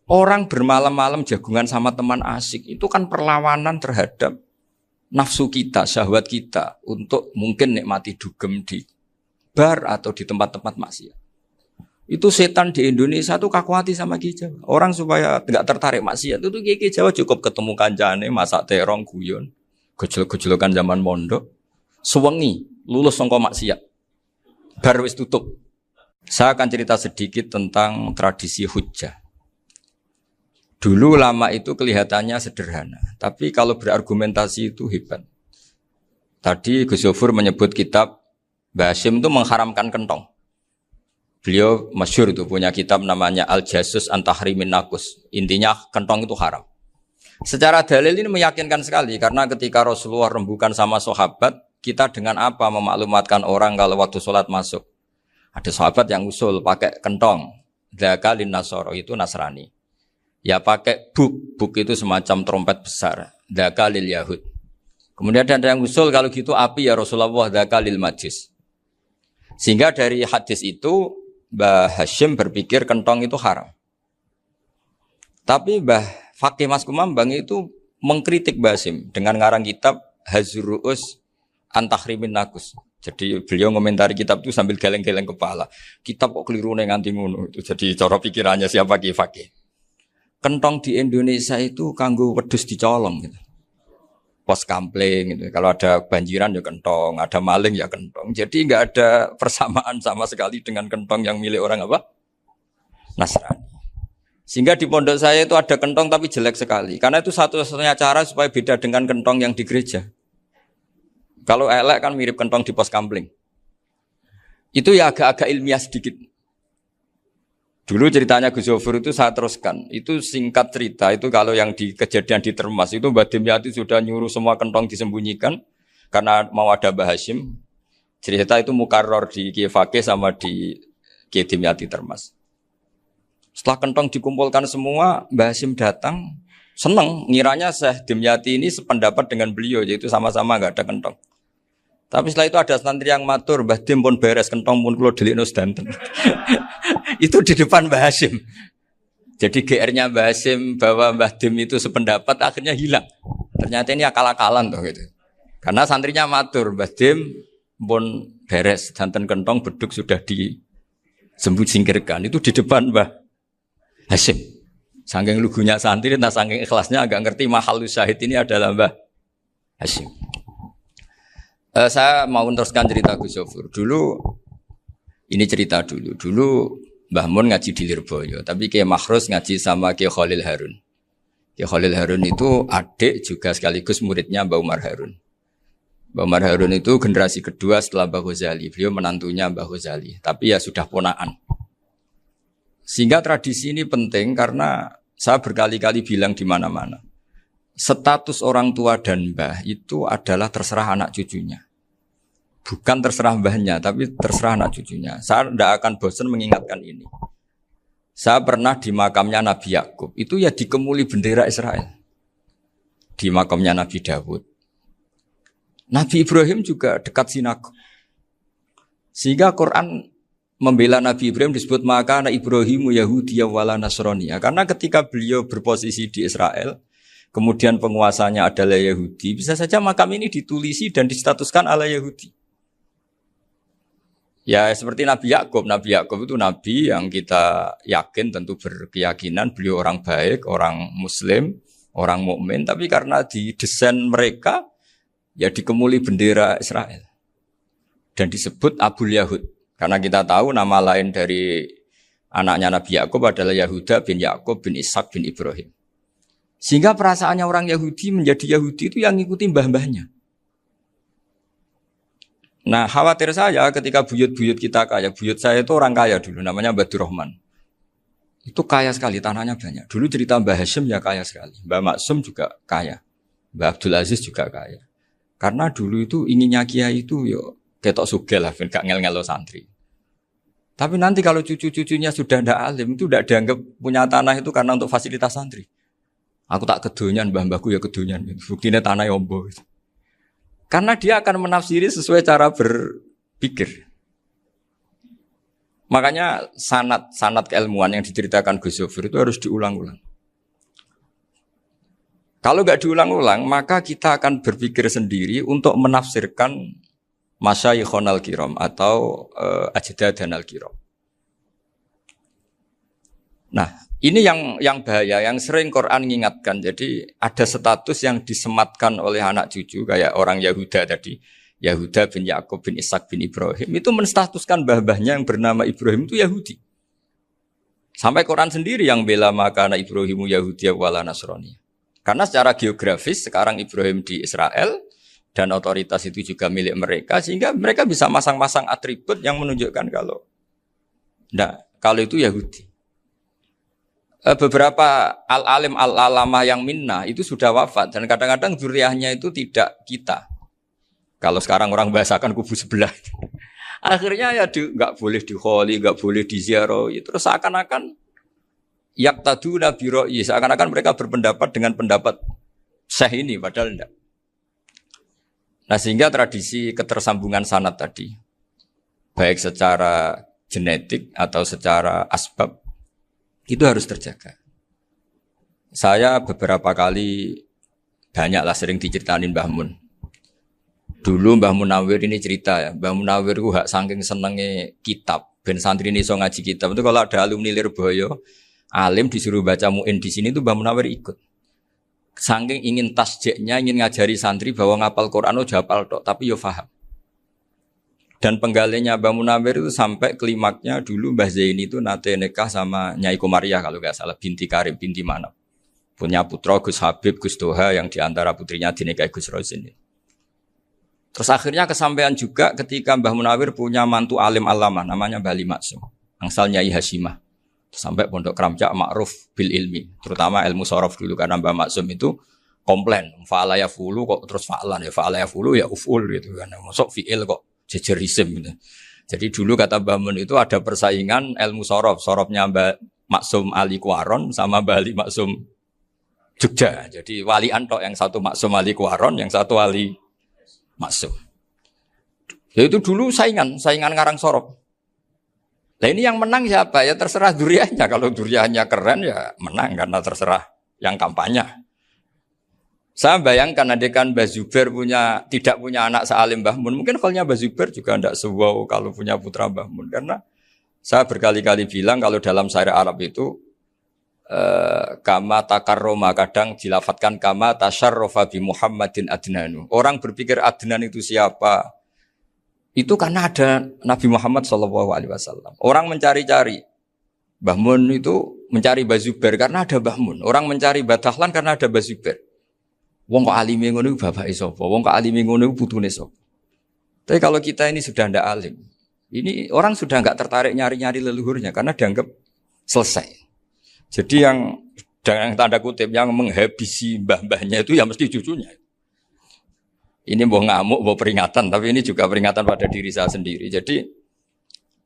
Orang bermalam-malam jagungan sama teman asik itu kan perlawanan terhadap nafsu kita, syahwat kita untuk mungkin nikmati dugem di bar atau di tempat-tempat maksiat. Itu setan di Indonesia tuh kakuati sama Ki Jawa. Orang supaya tidak tertarik maksiat itu Ki Jawa cukup ketemu kancane masak terong guyon, gejol-gejolokan zaman mondok, sewengi lulus sangka maksiat. Bar wis tutup. Saya akan cerita sedikit tentang tradisi hujjah. Dulu lama itu kelihatannya sederhana, tapi kalau berargumentasi itu hebat. Tadi Gus Yofur menyebut kitab Mbah Hasyim itu mengharamkan kentong. Beliau masyhur itu punya kitab namanya Al-Jasus an Tahrimin Nakus. Intinya kentong itu haram. Secara dalil ini meyakinkan sekali karena ketika Rasulullah rembukan sama sahabat, kita dengan apa memaklumatkan orang kalau waktu sholat masuk. Ada sahabat yang usul pakai kentong. Dzaka lin nasara itu Nasrani. Ya pakai buk itu semacam trompet besar. Dzaka lil Yahud. Kemudian ada yang usul kalau gitu api ya Rasulullah dzaka lil Majus. Sehingga dari hadis itu Mbah Hasyim berpikir kentong itu haram. Tapi Mbah Fakih Mas Kumambang itu mengkritik Mbah Hasyim dengan ngarang kitab Hazruus an Tahrimin Nakus. Jadi beliau komentari kitab itu sambil geleng-geleng kepala. Kitab kok keliru nganti ngono itu. Jadi cara pikirannya siapa Ki Fakih. Kentong di Indonesia itu kanggo wedhus dicolong gitu. Pos kampling gitu. Kalau ada banjiran ya kentong, ada maling ya kentong. Jadi enggak ada persamaan sama sekali dengan kentong yang milik orang apa? Nasrani. Sehingga di pondok saya itu ada kentong tapi jelek sekali. Karena itu satu-satunya cara supaya beda dengan kentong yang di gereja. Kalau elek kan mirip kentong di pos kampling. Itu ya agak-agak ilmiah sedikit. Dulu ceritanya Gus Yofur itu saya teruskan. Itu singkat cerita, itu kalau yang di kejadian di Termas itu Mbah Dimyati sudah nyuruh semua kentong disembunyikan karena mau ada Mbah Hasyim. Cerita itu mukarrar di Kiai Fakih sama di Kiai Dimyati Termas. Setelah kentong dikumpulkan semua, Mbah Hasyim datang, senang, ngiranya Syekh Dimyati ini sependapat dengan beliau, yaitu sama-sama enggak ada kentong. Tapi setelah itu ada santri yang matur, Mbah Dim pun beres kentong pun kula delikno sedanten. Itu di depan Mbah Hasyim. Jadi GR-nya Mbah Hasyim bahwa Mbah Dim itu sependapat akhirnya hilang. Ternyata ini akal-akalan tuh gitu. Karena santrinya matur, Mbah Dim pun beres sedanten kentong beduk sudah disingkirkan. Itu di depan Mbah Hasyim. Saking lugunya santri, nah saking ikhlasnya agak ngerti mahalus syahid ini adalah Mbah Hasyim. Saya mau meneruskan cerita Gus Yofur. Dulu, ini cerita dulu. Dulu Mbah Mun ngaji di Lirboyo, tapi Kiai Makhrus ngaji sama Kiai Khalil Harun. Kiai Khalil Harun itu adik juga sekaligus muridnya Mbah Umar Harun. Mbah Umar Harun itu generasi kedua setelah Mbah Ghazali. Beliau menantunya Mbah Ghazali, tapi ya sudah ponaan. Sehingga tradisi ini penting karena saya berkali-kali bilang di mana-mana. Status orang tua dan mbah itu adalah terserah anak cucunya. Bukan terserah mbahnya, tapi terserah anak cucunya. Saya tidak akan bosan mengingatkan ini. Saya pernah di makamnya Nabi Yakub, itu ya dikemuli bendera Israel. Di makamnya Nabi Dawud. Nabi Ibrahim juga dekat sinagog. Sehingga Quran membela Nabi Ibrahim disebut maka anak Ibrahimu Yahudiyya wala Nasraniyya. Karena ketika beliau berposisi di Israel, kemudian penguasanya adalah Yahudi, bisa saja makam ini ditulisi dan distatuskan ala Yahudi. Ya seperti Nabi Yakub. Nabi Yakub itu nabi yang kita yakin tentu berkeyakinan beliau orang baik, orang muslim, orang mukmin, tapi karena di desain mereka ya dikemuli bendera Israel. Dan disebut Abul Yahud. Karena kita tahu nama lain dari anaknya Nabi Yakub adalah Yahuda bin Yakub bin Ishak bin Ibrahim. Sehingga perasaannya orang Yahudi menjadi Yahudi itu yang ngikuti mbah-mbahnya. Nah khawatir saya ketika buyut-buyut kita kaya. Buyut saya itu orang kaya dulu, namanya Mbah Durrahman. Itu kaya sekali, tanahnya banyak. Dulu cerita Mbah Hasyim ya kaya sekali. Mbah Maksum juga kaya. Mbah Abdul Aziz juga kaya. Karena dulu itu inginnya kiai itu yo ketok sugih lah, gak ngel-ngelo santri. Tapi nanti kalau cucu-cucunya sudah ndak alim, itu ndak dianggap punya tanah itu karena untuk fasilitas santri. Aku tak kedonyan, mbah-mbahku ya kedonyan. Buktinya tanah yombo. Karena dia akan menafsiri sesuai cara berpikir. Makanya sanad keilmuan yang diceritakan Gus Zofir itu harus diulang-ulang. Kalau nggak diulang-ulang, maka kita akan berpikir sendiri untuk menafsirkan masyayikhonal kiram atau ajdadanal kiram. Nah, ini yang bahaya, yang sering Quran mengingatkan. Jadi ada status yang disematkan oleh anak cucu kayak orang Yahuda tadi, Yahuda bin Yakub bin Ishak bin Ibrahim itu menstatuskan mbah-mbahnya yang bernama Ibrahim itu Yahudi. Sampai Quran sendiri yang bela makana Ibrahimu Yahudi wala Nasrani. Karena secara geografis sekarang Ibrahim di Israel dan otoritas itu juga milik mereka sehingga mereka bisa masang-masang atribut yang menunjukkan kalau itu Yahudi. Beberapa al-alim al-alamah yang minnah itu sudah wafat dan kadang-kadang zuriyahnya itu tidak kita. Kalau sekarang orang bahasakan kubu sebelah. Akhirnya ya nggak boleh dikholi, nggak boleh diziarahi. Terus seakan-akan yaqtaduna bi ra'yi, seakan-akan mereka berpendapat dengan pendapat syekh ini padahal enggak. Nah, sehingga tradisi ketersambungan sanad tadi baik secara genetik atau secara asbab itu harus terjaga. Saya beberapa kali banyaklah sering diceritain Mbah Mun. Dulu Mbah Munawir ini cerita ya, Mbah Munawir itu saking senenge kitab, ben santri ini so ngaji kitab. Itu kalau ada alumni Lirboyo, alim disuruh baca muin di sini itu Mbah Munawir ikut. Saking ingin tasjeknya, ingin ngajari santri bahwa ngapal Quran udah hafal tok, tapi yo paham. Dan penggalinya Mbah Munawir itu sampai klimaknya dulu Mbah Zaini itu nate nikah sama Nyai Komariah kalau nggak salah, binti Karim, binti Manap. Punya putra Gus Habib, Gus Toha yang diantara putrinya dinikahi Gus Rozin. Terus akhirnya kesampaian juga ketika Mbah Munawir punya mantu alim alama namanya Mbah Ali Maksum, angsal Nyai Hasyimah. Sampai Pondok Kramjak makruf bil ilmi, terutama ilmu sorof dulu karena Mbah Maksum itu komplain, fa'ala ya fulu kok terus fa'lan ya fa'ala ya fulu ya uf'ul gitu kan. Masuk fi'il kok jejer isim gitu. Jadi dulu kata Mbah Mun itu ada persaingan ilmu sorof, sorofnya Mbah Maksum Ali Kuaron sama Mbah Ali Maksum Jogja. Jadi wali antok yang satu Maksum Ali Kuaron, yang satu Ali Maksum. Ya itu dulu saingan ngarang sorop. Nah ini yang menang siapa? Ya terserah duriannya. Kalau duriannya keren ya menang karena terserah yang kampanye. Saya bayangkan adekan Mbah Zubair tidak punya anak sealim Mbah Mun. Mungkin kalau Mbah Zubair juga tidak sewow kalau punya putra Mbah Mun. Karena saya berkali-kali bilang kalau dalam syair Arab itu kama takarroma kadang dilafatkan kama tasyarrafa bi Muhammadin adnanu. Orang berpikir Adnan itu siapa? Itu karena ada Nabi Muhammad SAW. Orang mencari-cari Mbah Mun itu mencari Mbah Zubair karena ada Mbah Mun. Orang mencari Mbah Dahlan karena ada Mbah Zubair. Wong kok alime ngono iku bapake sapa? Wong kok alime ngono iku putune sapa? Tapi kalau kita ini sudah ndak alim, ini orang sudah enggak tertarik nyari-nyari leluhurnya karena dianggap selesai. Jadi yang tanda kutip yang menghabisi mbah-mbahnya itu ya mesti cucunya. Ini mau ngamuk, mau peringatan, tapi ini juga peringatan pada diri saya sendiri. Jadi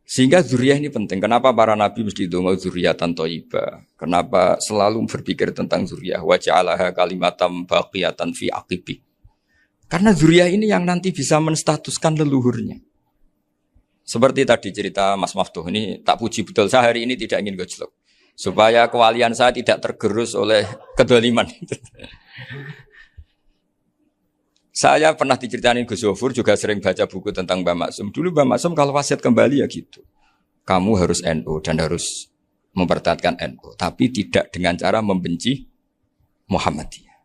sehingga zuriyah ini penting. Kenapa para nabi mesti donga zuriyatan thayyibah? Kenapa selalu berpikir tentang zuriyah? Wa ja'alaha kalimatam baqiyatan fi aqibi. Karena zuriyah ini yang nanti bisa menstatuskan leluhurnya. Seperti tadi cerita Mas Maftuh ini tak puji betul. Saya hari ini tidak ingin gojlok. Supaya kewalian saya tidak tergerus oleh kedoliman. Saya pernah diceritain Gus Zofur juga sering baca buku tentang Mbah Maksum. Dulu Mbah Maksum kalau wasiat kembali ya gitu. Kamu harus NU dan harus mempertahankan NU. Tapi tidak dengan cara membenci Muhammadiyah.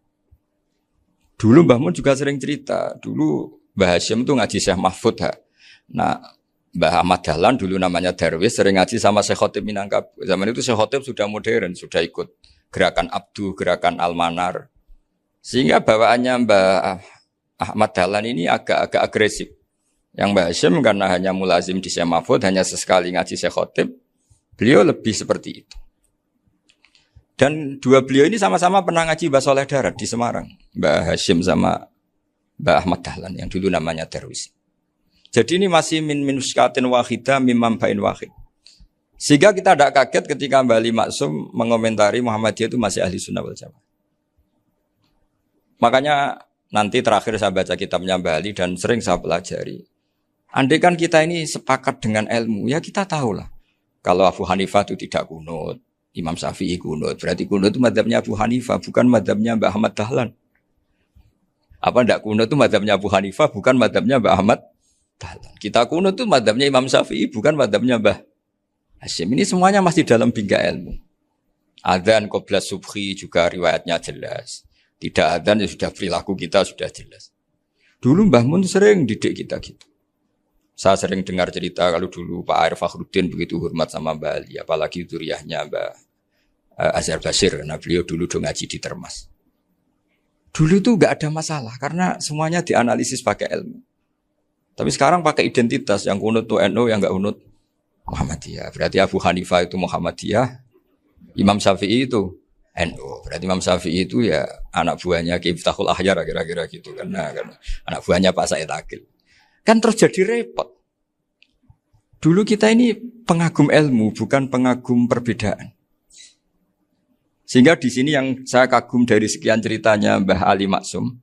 Dulu Mbah Mun juga sering cerita. Dulu Mbah Hasyim itu ngaji Syekh Mahfud. Nah Mbah Ahmad Dahlan dulu namanya Darwis sering ngaji sama Syekh Khotib Minangkabau. Zaman itu Syekh Khotib sudah modern. Sudah ikut gerakan Abdu, gerakan Almanar. Sehingga bawaannya Mbah Ahmad Dahlan ini agak agresif. Yang Mbah Hasyim karena hanya mulazim di Syekh Mahfud, hanya sesekali ngaji Syekh Khotib, beliau lebih seperti itu. Dan dua beliau ini sama-sama pernah ngaji Mbah Soleh Darat di Semarang. Mbah Hasyim sama Mbah Ahmad Dahlan yang dulu namanya Darwis. Jadi ini masih min muskatin wahidah mimam bain wahid. Sehingga kita tidak kaget ketika Mbah Ali Maksum mengomentari Muhammadiyah itu masih ahli sunnah wal jamaah. Makanya nanti terakhir saya baca kitabnya Mbah Ali dan sering saya pelajari. Andai kan kita ini sepakat dengan ilmu, ya kita tahulah. Kalau Abu Hanifah itu tidak kunut, Imam Syafi'i kunut. Berarti kunut itu mazhabnya Abu Hanifah, bukan mazhabnya Mbah Ahmad Dahlan. Apa ndak kunut itu mazhabnya Abu Hanifah, bukan mazhabnya Mbah Ahmad Dahlan. Kita kunut itu mazhabnya Imam Syafi'i, bukan mazhabnya Mbah Hasyim. Ini semuanya masih dalam bingkai ilmu. Adzan qabla subhi juga riwayatnya jelas. Tidak adzan ya sudah perilaku kita sudah jelas. Dulu Mbah Mun sering didik kita gitu. Saya sering dengar cerita kalau dulu Pak Arif Fakhruddin begitu hormat sama Mbah Ali, apalagi dzuriyahnya Mbah Azhar Basir, karena beliau dulu do ngaji di Termas. Dulu itu enggak ada masalah karena semuanya dianalisis pakai ilmu. Tapi sekarang pakai identitas, yang kunut itu NU, yang enggak kunut Muhammadiyah. Berarti Abu Hanifah itu Muhammadiyah, Imam Syafi'i itu NU. Berarti Imam Syafi'i itu ya anak buahnya Ki Miftahul Ahyar kira-kira gitu kan anak buahnya Pak Said Akil. Kan terus jadi repot. Dulu kita ini pengagum ilmu, bukan pengagum perbedaan. Sehingga di sini yang saya kagum dari sekian ceritanya Mbah Ali Maksum,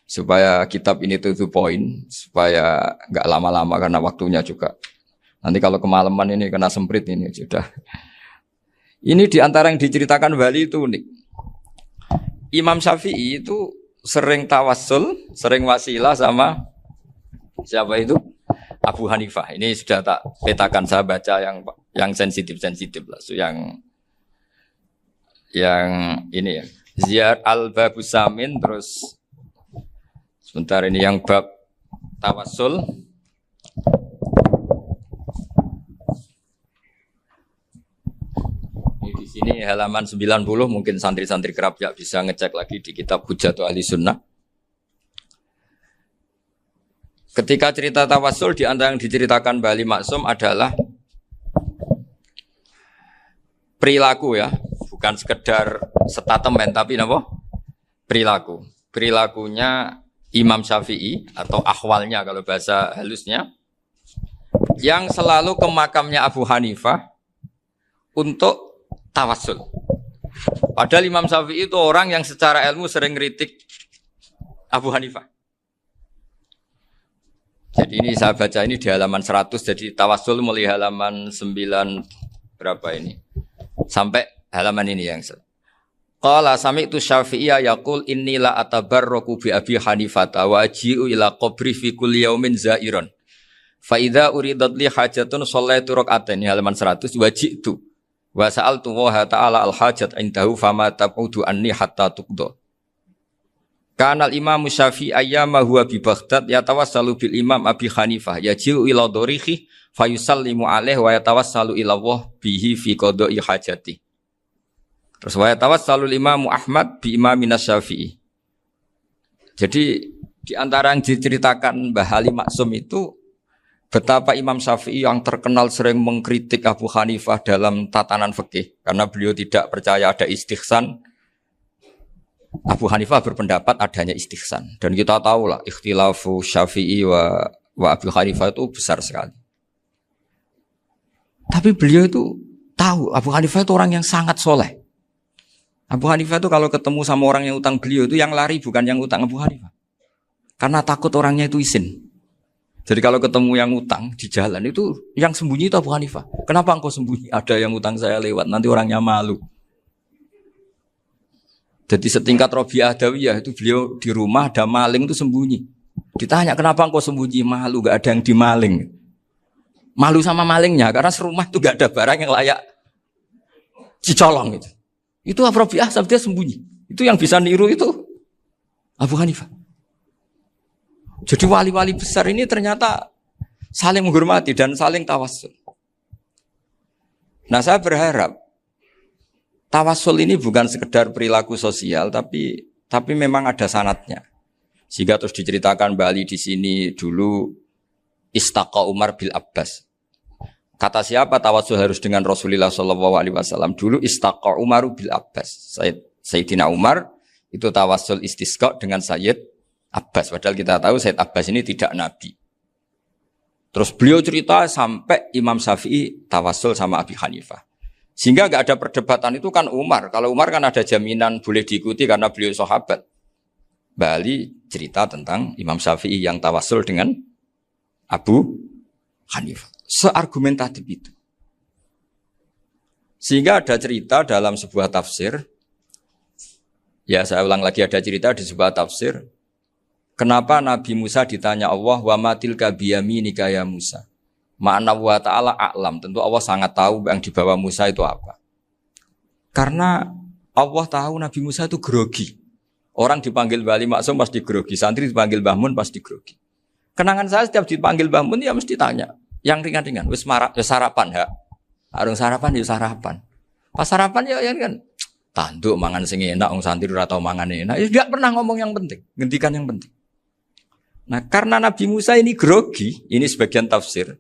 supaya kitab ini to the point, supaya nggak lama-lama karena waktunya juga. Nanti kalau kemalaman ini kena semprit ini sudah. Ini diantara yang diceritakan Bali itu unik. Imam Syafi'i itu sering tawassul, sering wasilah sama siapa itu? Abu Hanifah. Ini sudah tak petakan, saya baca yang sensitif-sensitif lah. So, yang ini ya. Ziyar al-Babus Samin, terus sebentar ini yang bab tawassul. Ini di sini halaman 90, mungkin santri-santri kerap ya bisa ngecek lagi di kitab Hujatul Ahli Sunnah. Ketika cerita tawassul, di antara yang diceritakan Mbah Ali Maksum adalah perilaku ya, bukan sekedar statement tapi apa? Perilaku. Perilakunya Imam Syafi'i atau ahwalnya kalau bahasa halusnya, yang selalu ke makamnya Abu Hanifah untuk tawassul. Padahal Imam Syafi'i itu orang yang secara ilmu sering kritik Abu Hanifah. Jadi ini saya baca ini di halaman 100, jadi tawassul mulai halaman 9 berapa ini? Sampai halaman ini yang Qala sami'tu Syafi'iyya yaqul inni la atabarraku bi Abi Hanifah wa aji'u ila qabri fi kulli yaumin za'iran. Fa idza uridat li hajatun shallaitu rak'atain halaman 100 waji'tu wa sa'altu wa ta'ala al hajat indahu fama tab'udu anni hatta tuqda. Kanal Imam Syafi'i ayyama huwa bi Baghdad yatawassalu bil Imam Abi Hanifah yaji'u ila dorihi fayusallimu alaihi wa yatawassalu ila Allah bihi fi qada'i hajati. Terus wa yatawassalu Imam Ahmad bi Imamina Syafi'i. Jadi di antara yang diceritakan Mbah Ali Maksum itu betapa Imam Syafi'i yang terkenal sering mengkritik Abu Hanifah dalam tatanan fikih karena beliau tidak percaya ada istihsan. Abu Hanifah berpendapat adanya istihsan, dan kita tahu lah ikhtilafu Syafi'i wa Abu Hanifah itu besar sekali. Tapi beliau itu tahu Abu Hanifah itu orang yang sangat soleh. Abu Hanifah itu kalau ketemu sama orang yang utang beliau itu yang lari bukan yang utang Abu Hanifah, karena takut orangnya itu izin. Jadi kalau ketemu yang utang di jalan itu yang sembunyi itu Abu Hanifah. Kenapa engkau sembunyi? Ada yang utang saya lewat, nanti orangnya malu. Jadi setingkat Robi'ah Adawiyah itu beliau di rumah ada maling itu sembunyi. Ditanya kenapa engkau sembunyi? Malu, gak ada yang dimaling. Malu sama malingnya karena serumah itu gak ada barang yang layak dicolong itu. Itu Robi'ah sabda sembunyi. Itu yang bisa niru itu Abu Hanifah. Jadi wali-wali besar ini ternyata saling menghormati dan saling tawassul. Nah saya berharap tawassul ini bukan sekedar perilaku sosial, tapi memang ada sanadnya. Sehingga terus diceritakan Bali di sini dulu istaqa Umar bil Abbas. Kata siapa tawassul harus dengan Rasulullah SAW? Dulu istaqa Umar bil Abbas. Sayyidina Umar itu tawassul istisqa dengan Sayyid Abbas. Padahal kita tahu Sayyid Abbas ini tidak nabi. Terus beliau cerita sampai Imam Syafi'i tawassul sama Abi Hanifah. Sehingga enggak ada perdebatan itu kan Umar. Kalau Umar kan ada jaminan boleh diikuti karena beliau sahabat. Bali cerita tentang Imam Syafi'i yang tawassul dengan Abu Hanifah. Seargumentatif itu. Sehingga ada cerita dalam sebuah tafsir, ya saya ulang lagi, ada cerita di sebuah tafsir, kenapa Nabi Musa ditanya Allah, wa matil kabiyaminika ya Musa. Ma'ana wa ta'ala a'lam, tentu Allah sangat tahu yang di bawah Musa itu apa. Karena Allah tahu Nabi Musa itu grogi. Orang dipanggil Wali Maksum pasti grogi, santri dipanggil Mbah Mun pasti grogi. Kenangan saya setiap dipanggil Mbah Mun ya mesti tanya, yang ringan-ringan, wis sarapan ya. Arung sarapan ya sarapan. Pas sarapan ya kan tanduk mangan sing enak, wong santri ora tau mangan enak. Ya enggak pernah ngomong yang penting, ngendikan yang penting. Nah, karena Nabi Musa ini grogi, ini sebagian tafsir.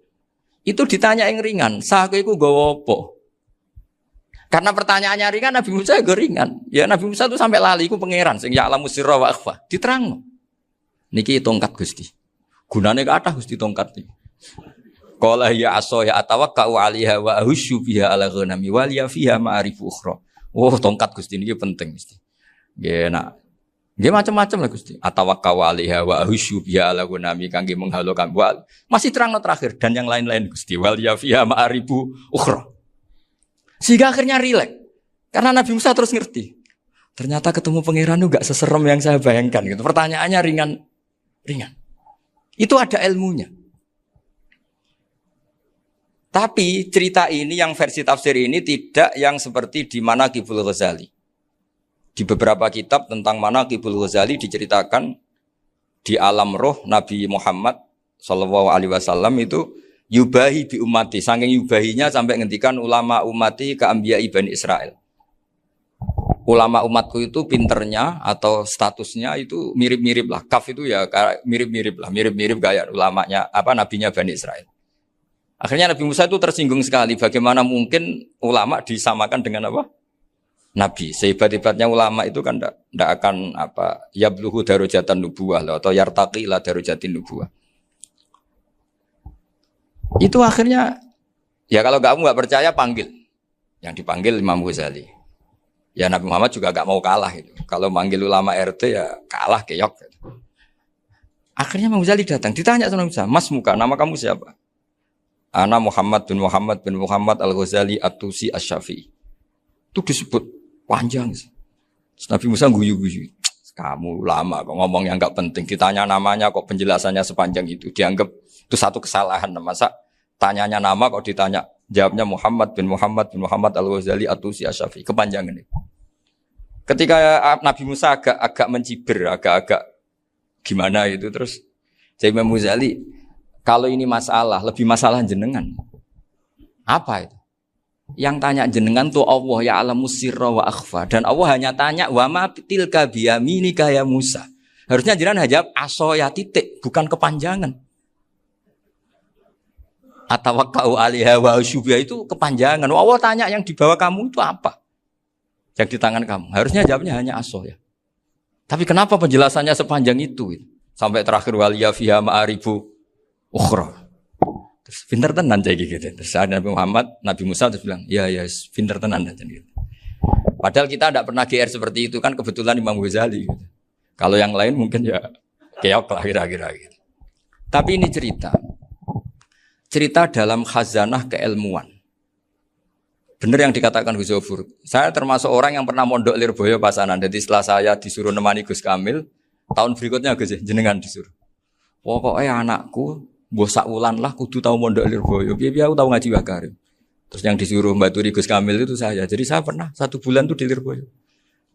Itu ditanya yang ringan, saku iku nggawa apa? Karena pertanyaannya ringan, Nabi Musa juga ringan. Ya Nabi Musa itu sampai lali, iku pangeran sing ya'lamu sirra wa akhfa. Diterangno. Niki tongkat Gusti. Gunane kathah Gusti tongkat iki. Qala ya aso ya atawakkau 'alaiha wa ahusyu biha 'ala ghanami wal ya fiha ma'arifu ukhra. Oh, tongkat Gusti niki penting mesti. Nggih nak. Nggih macam-macam lah Gusti. Atawakkau 'alaiha wa ahusyu biha 'ala ghanami kangge menghalo kambal. Masih terangno terakhir dan yang lain-lain Gusti. Wal ya fiha ma'arifu ukhra. Sehingga akhirnya rileks. Karena Nabi Musa terus ngerti. Ternyata ketemu pangeran itu gak seserem yang saya bayangkan gitu. Pertanyaannya ringan. Itu ada ilmunya. Tapi cerita ini yang versi tafsir ini tidak yang seperti di Manaqibul Ghazali. Di beberapa kitab tentang Manaqibul Ghazali diceritakan di alam roh Nabi Muhammad sallallahu alaihi wasallam itu yubahi bi ummati, saking yubahinya sampai ngendikan ulama ummati ka anbiya'i Bani Israel. Ulama umatku itu pinternya atau statusnya itu mirip-mirip lah. Kaf itu ya mirip-mirip lah, mirip-mirip kayak ulamanya nabinya Bani Israel. Akhirnya Nabi Musa itu tersinggung sekali, bagaimana mungkin ulama disamakan dengan apa? Nabi. Sehebat-hebatnya ulama itu kan ndak akan yabluhu darajatan nubuwah atau yartaqi ila darajatin nubuwah. Itu akhirnya, ya kalau kamu nggak percaya panggil. Yang dipanggil Imam Ghazali. Ya Nabi Muhammad juga nggak mau kalah itu. Kalau manggil ulama RT ya kalah keok. Gitu. Akhirnya Imam Ghazali datang, ditanya sama Musa, Mas Muka, nama kamu siapa? Ana Muhammad bin Muhammad Al-Ghazali At-Tusi Asy-Syafi'i. Itu disebut panjang. Nabi Musa guyu-guyu. Kamu ulama kok ngomong yang nggak penting. Ditanya namanya kok penjelasannya sepanjang itu. Dianggap itu satu kesalahan. Masa tanyanya nama kok ditanya jawabnya Muhammad bin Muhammad Al-Ghazali At-Tusi Asy-Syafi'i. Kepanjangan itu. Ketika Nabi Musa agak mencibir, agak gimana itu terus saya Imam Ghazali, kalau ini masalah, lebih masalah jenengan. Apa itu? Yang tanya jenengan tuh Allah ya alamu sirra wa akhfa, dan Allah hanya tanya wa ma tilka biyaminika ya Musa. Harusnya jenengan jawab aso ya titik, bukan kepanjangan. Atawakkau 'alaiha wa syubha itu kepanjangan. Allah tanya yang di bawah kamu itu apa? Yang di tangan kamu. Harusnya jawabnya hanya aso ya. Tapi kenapa penjelasannya sepanjang itu? Sampai terakhir waliya fiha ma'arifu ukhra. Terus pinter tenan jadi gitu. Terus ada Nabi Musa terus bilang, ya pinter tenan aja gitu. Padahal kita tidak pernah GR seperti itu kan, kebetulan Imam Ghazali gitu. Kalau yang lain mungkin ya keok lah kira-kira gitu. Tapi ini cerita dalam khazanah keilmuan. Benar yang dikatakan Gus Zofur. Saya termasuk orang yang pernah mondok Lirboyo Pasanan. Jadi setelah saya disuruh nemani Gus Kamil, tahun berikutnya Gus jenengan disuruh. Pokoknya anakku mbok sak wulan lah kudu tahu mondok Lirboyo. Piye-piye aku tahu ngaji Wakarim. Terus yang disuruh mbaturi Gus Kamil itu saya. Jadi saya pernah 1 bulan tuh di Lirboyo.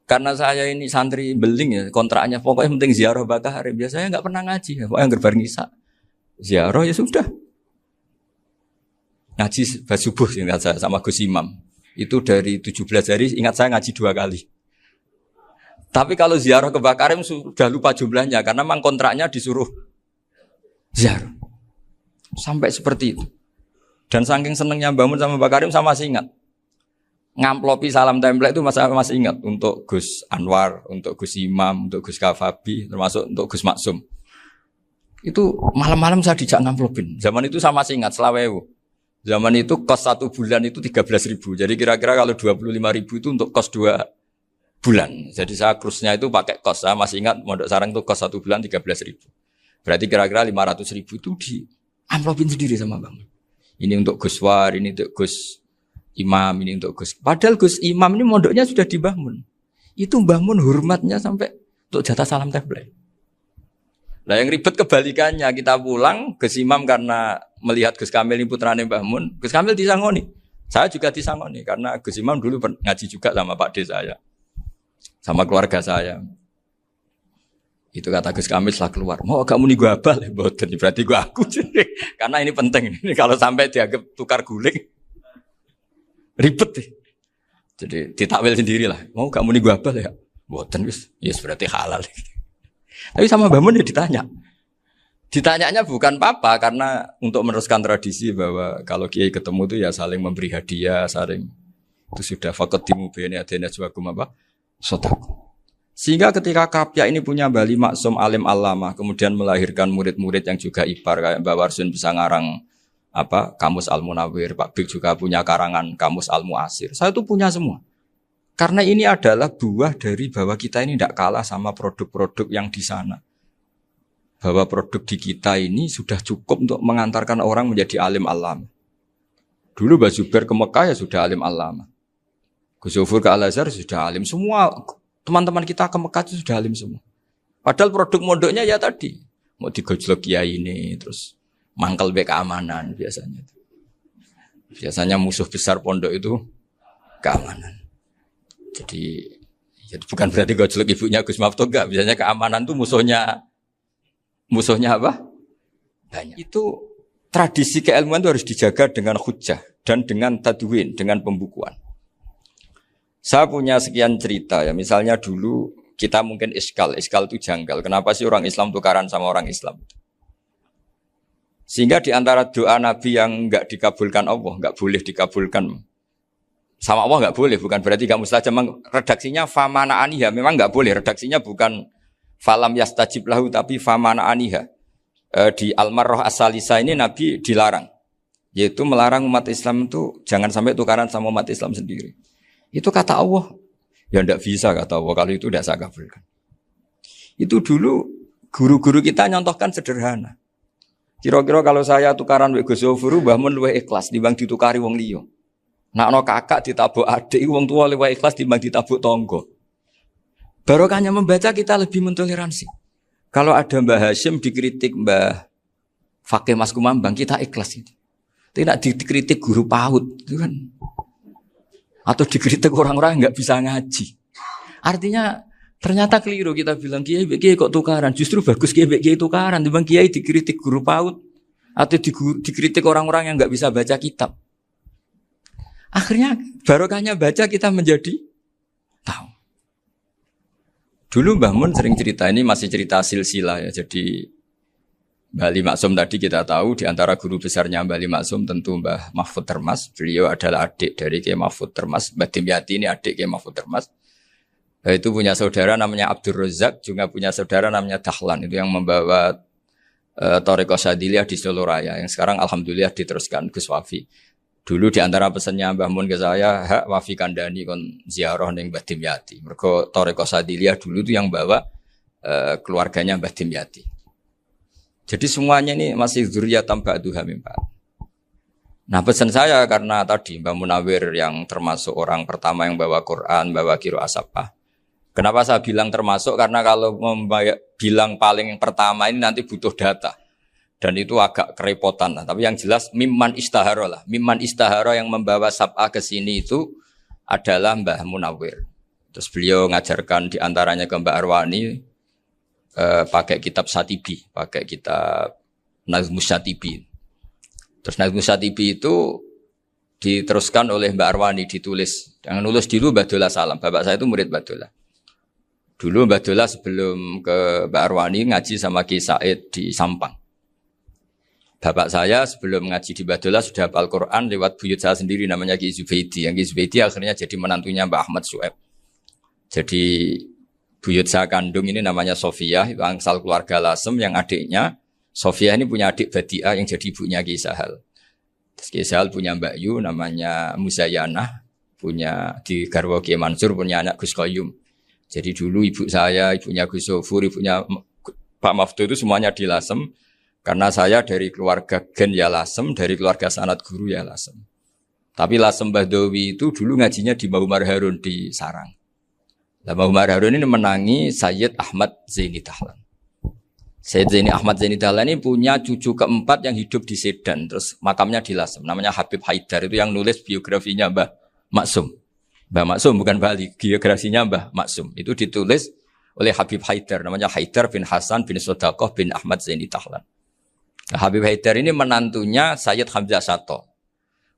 Karena saya ini santri beling ya, kontraknya pokoknya penting ziarah Bakarim. Biasanya enggak pernah ngaji. Pokoknya gerbar ngisa. Ziarah ya sudah. Ngaji subuh ingat saya sama Gus Imam. Itu dari 17 hari ingat saya ngaji 2 kali. Tapi kalau ziarah ke Bakarim sudah lupa jumlahnya karena memang kontraknya disuruh ziarah. Sampai seperti itu. Dan saking senengnya bangun sama Bakarim saya masih ingat. Ngamplopi salam template itu masih ingat untuk Gus Anwar, untuk Gus Imam, untuk Gus Kafabi, termasuk untuk Gus Maksum. Itu malam-malam saya dijak ngamplopin. Zaman itu saya masih ingat selawewu. Zaman itu kos 1 bulan itu 13.000. Jadi kira-kira kalau 25.000 itu untuk kos 2 bulan. Jadi saya krusnya itu pakai kos. Saya masih ingat Mondok Sarang itu kos 1 bulan 13.000. Berarti kira-kira 500.000 itu di amplopin sendiri sama Bang. Ini untuk Gus War, ini untuk Gus imam ini untuk Gus. Padahal Gus Imam ini mondoknya sudah di Mbah Mun. Itu Mbah Mun hormatnya sampai untuk jatah salam tabligh. Nah yang ribet kebalikannya, kita pulang Gus Imam karena melihat Gus Kamil ini putrane Mbah Mun, Gus Kamil disangoni. Saya juga disangoni karena Gus Imam dulu ngaji juga sama Pak D saya. Sama keluarga saya. Itu kata Gus Kamil setelah keluar, mau agak muni gua abal, boten berarti gua aku. Karena ini penting. Ini kalau sampai dianggap tukar guling, ribet deh. Jadi ditakwil sendiri lah. Mau gak muni gua abal ya? Boten wis, yes berarti halal. Tapi sama Mbah Mun ya ditanya. Ditanyanya bukan apa karena untuk meneruskan tradisi bahwa kalau kiai ketemu itu ya saling memberi hadiah, saling itu sudah faqaddimu baina adana juwakum apa? Sedekah. Sehingga ketika Kapya ini punya Bali Maksum alim alama, kemudian melahirkan murid-murid yang juga ipar kayak Mbak Warsun bisa ngarang apa Kamus Al-Munawwir, Pak Bik juga punya karangan Kamus Al-Mu'asir. Saya itu punya semua. Karena ini adalah buah dari bahwa kita ini tidak kalah sama produk-produk yang di sana. Bahwa produk di kita ini sudah cukup untuk mengantarkan orang menjadi alim alama. Dulu Mbak Zubair ke Mekah ya sudah alim alama. Gus Zufur ke Al-Azhar sudah alim semua. Teman-teman kita ke Mekah itu sudah alim semua. Padahal produk mondoknya ya tadi. Mau digojlok kiai ini, terus mangkel be keamanan biasanya. Biasanya musuh besar pondok itu keamanan. Jadi bukan berarti gojlok ibunya Gus Maftuh enggak. Biasanya keamanan itu musuhnya apa? Banyak. Itu tradisi keilmuan itu harus dijaga dengan hujjah dan dengan tadwin, dengan pembukuan. Saya punya sekian cerita ya, misalnya dulu kita mungkin iskal itu janggal. Kenapa sih orang Islam tukaran sama orang Islam? Sehingga di antara doa Nabi yang enggak dikabulkan Allah, enggak boleh dikabulkan sama Allah enggak boleh, bukan berarti enggak mustajab. Redaksinya famana aniha, memang enggak boleh. Redaksinya bukan falam yastajib lahu tapi famana aniha. Di Al-Marrah As-Salisa ini Nabi dilarang, yaitu melarang umat Islam itu jangan sampai tukaran sama umat Islam sendiri. Itu kata Allah, ya tidak bisa kata Allah, kalau itu tidak saya kabulkan. Itu dulu guru-guru kita nyontohkan sederhana. Kira-kira kalau saya tukaran wek Gus Zofuru, Mbah Mun luwih ikhlas dibanding ditukari wong liya. Nak ana kakak ditabuk adik, wong tua luwih ikhlas dibanding ditabuk tangga. Barokahnya membaca kita lebih mentoleransi. Kalau ada Mbah Hashim dikritik Mbah Fakih Mas Kumambang, kita ikhlas itu. Tidak dikritik guru PAUD, itu kan. Atau dikritik orang-orang yang nggak bisa ngaji. Artinya ternyata keliru kita bilang kiai kok tukaran. Justru bagus kiai tukaran. Dibanding kiai dikritik guru PAUD atau dikritik orang-orang yang nggak bisa baca kitab. Akhirnya barokahnya baca kita menjadi tahu. Dulu Mbah Mun sering cerita, ini masih cerita silsilah ya. Jadi Bali Maksum tadi kita tahu di antara guru besarnya Bali Maksum tentu Mbah Mahfud Termas. Beliau adalah adik dari Kiai Mahfud Termas. Mbah Dimyati ini adik Kiai Mahfud Termas. Itu punya saudara namanya Abdur Razak, juga punya saudara namanya Dahlan. Itu yang membawa Thariqah Syadziliyah di Solo Raya. Yang sekarang alhamdulillah diteruskan Gus Wafi. Dulu di antara pesannya Mbah Mun ke saya, hak Wafi kandani kon ziarah ning Mbah Dimyati. Mergo Thariqah Syadziliyah dulu itu yang bawa keluarganya Mbah Dimyati. Jadi semuanya ini masih dzurriyyatan ba'duha min ba'd. Nah pesan saya karena tadi Mbah Munawwir yang termasuk orang pertama yang bawa Quran, bawa qiraah sabah. Kenapa saya bilang termasuk? Karena kalau bilang paling pertama ini nanti butuh data. Dan itu agak kerepotan lah. Tapi yang jelas mimman istahara lah. Mimman istahara yang membawa sabah ke sini itu adalah Mbah Munawwir. Terus beliau ngajarkan diantaranya ke Mbak Arwani, pakai kitab Satibi, pakai kitab Nazmus Satibi. Terus Nazmus Satibi itu diteruskan oleh Mbak Arwani, ditulis. Yang nulis dulu Mbak Dola Salam. Bapak saya itu murid Mbak Dola. Dulu Mbak Dola sebelum ke Mbak Arwani ngaji sama Ki Said di Sampang. Bapak saya sebelum ngaji di Mbak Dola sudah hafal Quran lewat buyut saya sendiri namanya Ki Zubaidi. Yang Ki Zubaidi akhirnya jadi menantunya Mbak Ahmad Su'eb. Jadi buyut saya kandung ini namanya Sofia, itu angsal keluarga Lasem yang adiknya. Sofia ini punya adik Badi'ah yang jadi ibunya Ki Sahal. Terus Ki Sahal punya Mbak Yu namanya Muzayanah, punya di Garwa Ki Mansur punya anak Gus Qayyum. Jadi dulu ibu saya, ibunya Gus Sofur, ibunya Pak Maftu itu semuanya di Lasem. Karena saya dari keluarga Gen ya Lasem, dari keluarga sanad guru ya Lasem. Tapi Lasem Bahdawi itu dulu ngajinya di Mbah Umar Harun di Sarang. Nah, Mbah Umar Harun ini menangi Sayyid Ahmad Zaini Dahlan. Sayyid Zaini Ahmad Zaini Dahlan ini punya cucu keempat yang hidup di Sedan. Terus makamnya di Lasem. Namanya Habib Haidar. Itu yang nulis biografinya Mbah Maksum. Mbah Maksum bukan Bali. Biografinya Mbah Maksum. Itu ditulis oleh Habib Haidar. Namanya Haidar bin Hasan bin Sodaqoh bin Ahmad Zaini Dahlan. Nah, Habib Haidar ini menantunya Sayyid Hamzah Sato.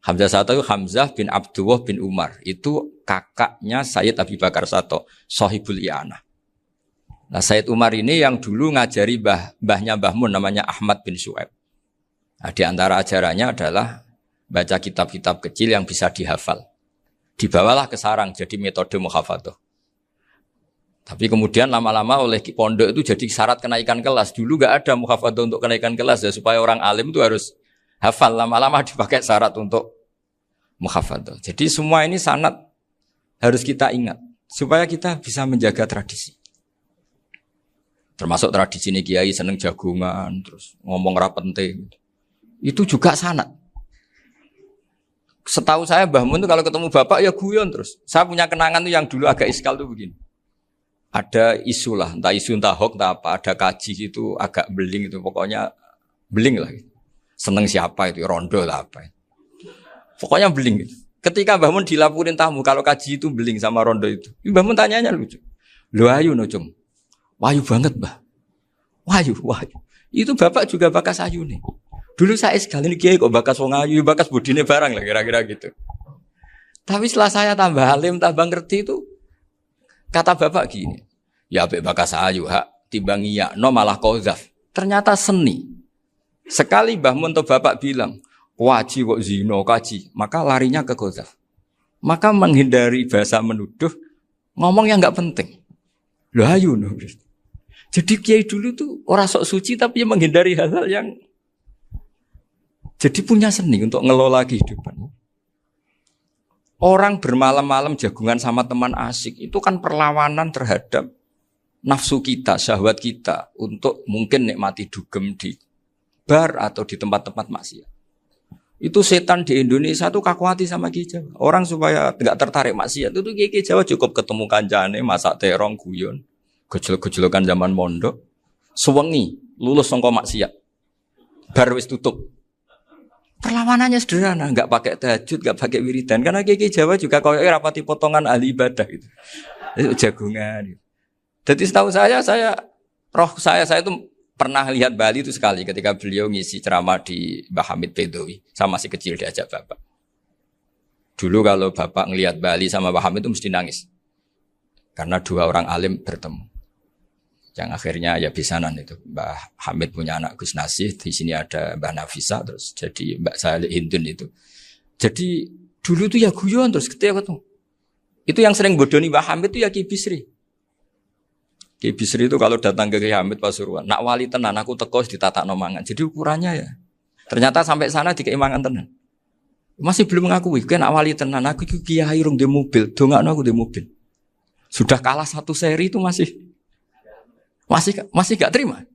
Hamzah Sato itu Hamzah bin Abdullah bin Umar. Itu kakaknya Sayyid Abi Bakar Sato, Sohibul I'anah. Nah, Sayyid Umar ini yang dulu ngajari mbahnya Mbah Mun namanya Ahmad bin Su'aib. Nah, di antara ajarannya adalah baca kitab-kitab kecil yang bisa dihafal. Dibawalah ke sarang jadi metode muhafadzah. Tapi kemudian lama-lama oleh pondok itu jadi syarat kenaikan kelas. Dulu enggak ada muhafadzah untuk kenaikan kelas ya, supaya orang alim itu harus hafal. Lama-lama dipakai syarat untuk muhafadzah. Jadi semua ini sanad harus kita ingat supaya kita bisa menjaga tradisi. Termasuk tradisi ini kiai seneng jagungan, terus ngomong ra penting. Itu juga sanad. Setahu saya Mbah Mun itu kalau ketemu bapak ya guyon terus. Saya punya kenangan tuh yang dulu agak iskal tuh begini. Ada isu lah, entah isu entah hoax entah apa, ada kaji itu agak beling itu, pokoknya beling lah. Seneng siapa itu, rondo lah apa. Pokoknya beling gitu. Ketika Mbah Mun dilaporin tamu kalau kaji itu beling sama rondo itu. Mbah Mun tanyanya lucu. Lho ayu no cum. Wahyu banget, Mbah. Wahyu. Itu bapak juga bakas ayu nih. Dulu saya sekali ini kiai kok bakas wong ayu, bakas budine barang lah kira-kira gitu. Tapi setelah saya tambah alim, tambah ngerti itu kata bapak gini. Ya apik bakas ayu hak timbang iya no malah qadzaf. Ternyata seni. Sekali Mbah Mun atau bapak bilang, "Waji kok zina kaji," maka larinya ke qadzaf. Maka menghindari bahasa menuduh, ngomong yang enggak penting. Lho ayu no. Jadi kiai dulu tuh orang sok suci tapi menghindari hal-hal yang jadi punya seni untuk ngelola kehidupan. Orang bermalam-malam jagungan sama teman asik itu kan perlawanan terhadap nafsu kita, syahwat kita untuk mungkin nikmati dugem di bar atau di tempat-tempat maksiat. Itu setan di Indonesia tuh kakuati sama Ki Jawa. Orang supaya tidak tertarik maksiat itu Ki Jawa cukup ketemu kancane masak terong guyon, gejol-gejolokan zaman mondok, sewengi lulus sangka maksiat. Bar wis tutup. Perlawanannya sederhana, enggak pakai tahajud, enggak pakai wiridan karena Ki Jawa juga koyoke rapati potongan ahli ibadah gitu. Itu jagungan. Jadi setahu saya itu pernah lihat Bali itu sekali ketika beliau ngisi ceramah di Mbah Hamid Bedowi. Saya masih kecil diajak bapak. Dulu kalau bapak ngelihat Bali sama Mbah Hamid itu mesti nangis. Karena dua orang alim bertemu. Yang akhirnya ya bisanan itu. Mbah Hamid punya anak Gus Nasih, di sini ada Mbah Nafisa, terus jadi Mbak Salih Hindun itu. Jadi dulu itu ya guyon terus ketika ketemu. Itu yang sering bodoni Mbah Hamid itu ya Ki Bisri. Ki Bisri itu kalau datang ke Ki Hamid Pasuruan, nak wali tenan aku teko ditatakno mangan. Jadi ukurannya ya. Ternyata sampai sana dikeimangan tenan. Masih belum mengakui, kan nak wali tenan aku iki kiai rung di mobil, dongakno aku di mobil. Sudah kalah satu seri itu masih gak terima.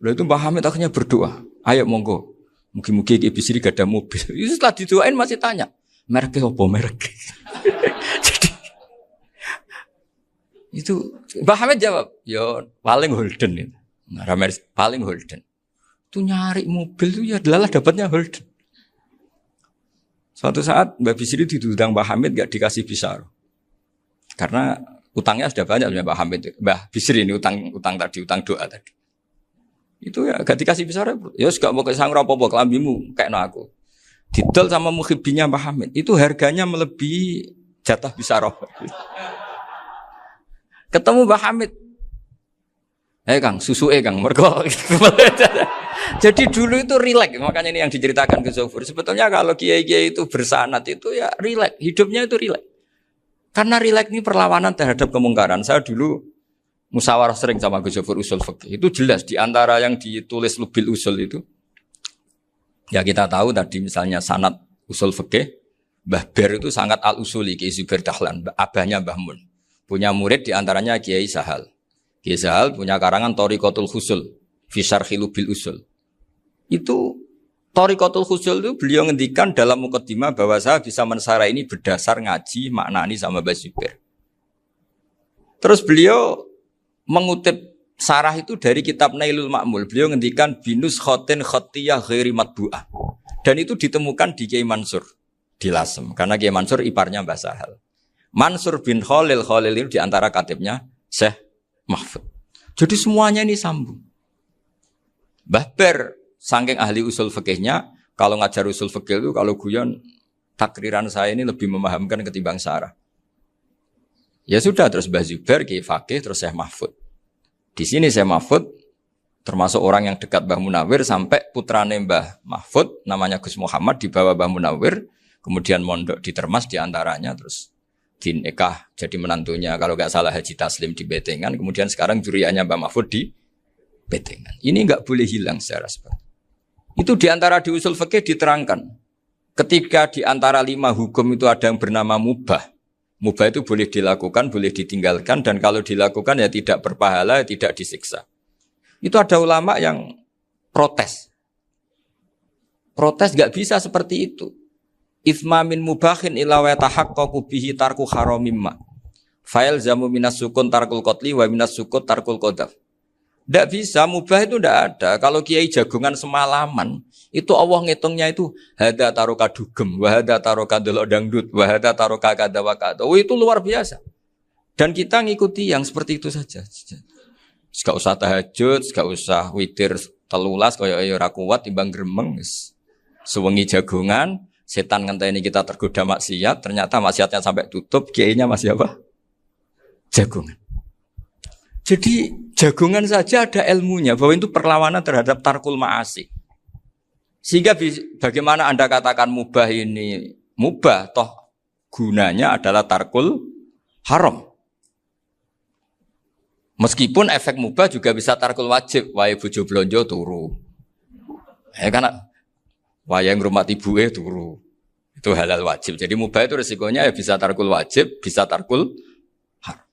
Lalu itu Mbah Hamid akhirnya berdoa, ayo monggo, mungkin-mungkin Ki Bisri gak ada mobil. Itu setelah didoain masih tanya, mereknya apa merek? Jadi itu Mbah Hamid jawab, yo paling Holden itu. Nah, paling Holden. Itu nyari mobil itu ya adalah dapatnya Holden. Suatu saat Mbah Bisri diundang Mbah Hamid gak dikasih bisar. Karena utangnya sudah banyak Mbah Hamid. Mbah Bisri ini utang doa tadi. Itu ya gak dikasih bisar. Ya gak mau kesang apa-apa kelambimu kayak aku. Didol sama muhibbinya Mbah Hamid. Itu harganya melebihi jatah bisar. Ketemu Mbah Hamid. Kang, susu Kang, mergo. Jadi dulu itu rileks, makanya ini yang diceritakan ke Zofur. Sebetulnya kalau kiai-kiai itu bersanad itu ya rileks, hidupnya itu rileks. Karena rileks ini perlawanan terhadap kemungkaran. Saya dulu musyawarah sering sama Gus Zofur usul fikih. Itu jelas di antara yang ditulis Lubil Usul itu. Ya kita tahu tadi misalnya sanad usul fikih, Mbah Ber itu sangat al-usuli Ki Zubair Dahlan, abahnya Mbah Mun. Punya murid di antaranya Kiai Sahal. Kiai Sahal punya karangan Thariqatul Husul fi Syarhi Lubil Usul. Itu Thariqatul Husul itu beliau ngendikan dalam mukaddimah bahwa saya bisa mensarai ini berdasar ngaji maknani sama Mbah Zubair. Terus beliau mengutip sarah itu dari kitab Nailul Ma'mul. Beliau ngendikan binus khotin khotiyah ghairi matbu'ah. Dan itu ditemukan di Kiai Mansur di Lasem. Karena Kiai Mansur iparnya Mbah Sahal. Mansur bin Khalil itu diantara katibnya Syekh Mahfud. Jadi semuanya ini sambung. Mbah Ber saking ahli usul fikihnya, kalau ngajar usul fikih itu kalau guyon takriran saya ini lebih memahamkan ketimbang sarah. Ya sudah, terus Mbah Zubair Kiai Fakih, terus Syekh Mahfud. Di sini Syekh Mahfud termasuk orang yang dekat Mbah Munawir sampai putrane Mbah Mahfud namanya Gus Muhammad dibawa Mbah Munawir, kemudian mondok di Termas diantaranya, terus dinikah jadi menantunya kalau nggak salah Haji Taslim di Betengan, kemudian sekarang juriannya Mbah Mahfud di Betengan. Ini nggak boleh hilang secara seperti itu. Diantara di usul fikih diterangkan ketika diantara 5 hukum itu ada yang bernama mubah. Mubah itu boleh dilakukan, boleh ditinggalkan, dan kalau dilakukan ya tidak berpahala, tidak disiksa. Itu ada ulama yang protes. Protes nggak bisa seperti itu. Ithma min mubahin illa wa tahaqqaqu bihi tarku haramimma. Fa'il zamu minas sukun tarkul qatli wa minas sukut tarkul qadaf. Tidak bisa, mubah itu tidak ada. Kalau kiai jagungan semalaman, itu Allah ngitungnya itu hada taroka dugem, wahada taroka delok dangdut, wahada taroka kada wakada. Oh, itu luar biasa. Dan kita ngikuti yang seperti itu saja. Gak usah tahajud, gak usah witir telulas, kaya ora kuat timbang gremeng. Sewengi jagungan, setan ngenteni kita tergoda maksiat, ternyata maksiatnya sampai tutup, kiainya masih apa? Jagungan. Jadi jagungan saja ada ilmunya bahwa itu perlawanan terhadap tarkul ma'asi. Sehingga bagaimana Anda katakan mubah ini mubah, toh gunanya adalah tarkul haram. Meskipun efek mubah juga bisa tarkul wajib, wae bojo blonjo turu. Karena wae ngrumat ibuke turu. Itu halal wajib. Jadi mubah itu resikonya ya bisa tarkul wajib, bisa tarkul haram.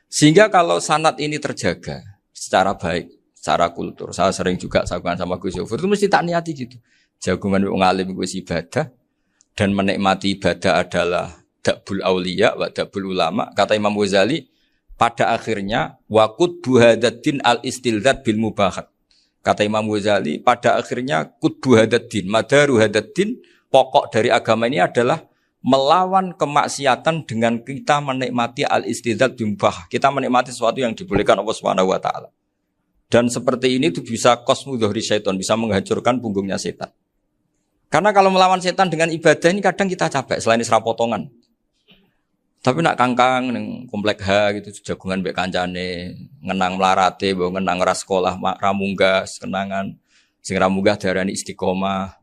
Sehingga kalau sanad ini terjaga secara baik, secara kultur, saya sering juga sakuan sama Gus Yofur, itu mesti tak niati gitu. Jagungan wong alim kuwi ibadah dan menikmati ibadah adalah dabul auliya wa dabul ulama. Kata Imam Ghazali, pada akhirnya waqud buhadaddin al-istilzat bil mubahat. Kata Imam Ghazali, pada akhirnya qutbu hadaddin, madaru hadaddin, pokok dari agama ini adalah melawan kemaksiatan dengan kita menikmati al-istidzat bimubah. Kita menikmati sesuatu yang dibolehkan Allah Subhanahu wa taala. Dan seperti ini itu bisa qasmu dhuhri syaitan, bisa menghancurkan punggungnya setan. Karena kalau melawan setan dengan ibadah ini kadang kita capek selain isra potongan. Tapi nak kangkang ning komplek H gitu jagungan mbek kancane, ngenang melarate, mbok ngenang ra sekolah ramunggah, kenangan sing ramunggah diarani istiqomah.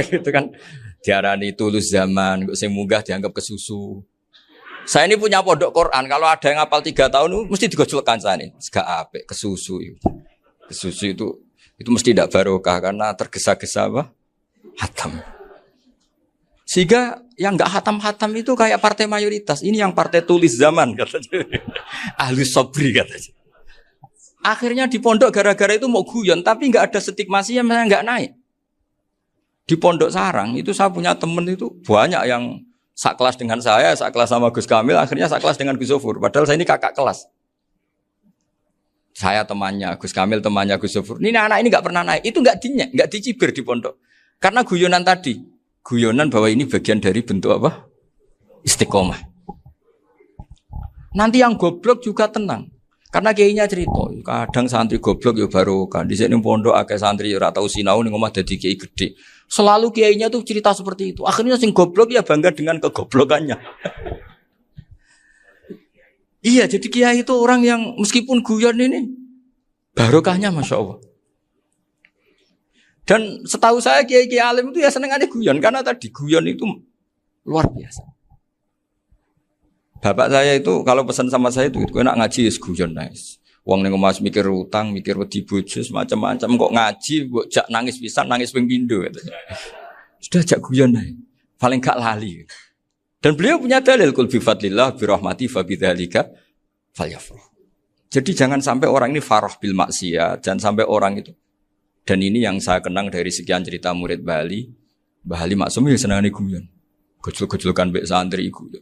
Gitu kan. Diarani tulus zaman, kok sing munggah dianggap kesusu. Saya ini punya pondok Quran, kalau ada yang hafal 3 tahun mesti digojol kancane. Gak apik kesusu itu. Kesusu itu mesti tidak barokah karena tergesa-gesa apa? Hatam. Sehingga yang enggak hatam-hatam itu kayak partai mayoritas. Ini yang partai tulis zaman katanya. Ahli sobri katanya. Akhirnya di pondok gara-gara itu mau guyon tapi enggak ada stigmasi yang enggak naik. Di Pondok Sarang itu saya punya teman itu banyak yang sekelas dengan saya, sekelas sama Gus Kamil, akhirnya sekelas dengan Gus Zofur. Padahal saya ini kakak kelas. Saya temannya, Gus Kamil temannya Gus Zofur. Ini anak ini nggak pernah naik, itu nggak dicibir di pondok. Karena guyonan tadi, guyonan bahwa ini bagian dari bentuk apa? Istiqomah. Nanti yang goblok juga tenang. Karena kiainya cerita, kadang santri goblok ya barokah. Di sini pondok akeh santri ora tau sinau ning omah dadi kiai gede. Selalu kiainya tuh cerita seperti itu. Akhirnya sing goblok ya bangga dengan kegoblokannya. Iya, jadi kiai itu orang yang meskipun guyon ini barokahnya Masya Allah. Dan setahu saya kiai-kiai alim itu ya seneng aja guyon. Karena tadi guyon itu luar biasa. Bapak saya itu kalau pesan sama saya itu enak ngaji ya guyon nice. Wong ning omah mikir utang, mikir wedi bojo macam-macam kok ngaji mbok jak nangis pisan, nangis ping pindho katanya. Sudah jak guyon ae. Paling gak lali. Dan beliau punya dalil kul bi fadlillah bi rahmati fa bidzalika falyafrah. Jadi jangan sampai orang ini farah bil maksiat, jangan sampai orang itu Dan ini yang saya kenang dari sekian cerita murid Bali. Mbah Ali Maksum ya senangane guyon. Gojol-gojolkan mbek santri guyon.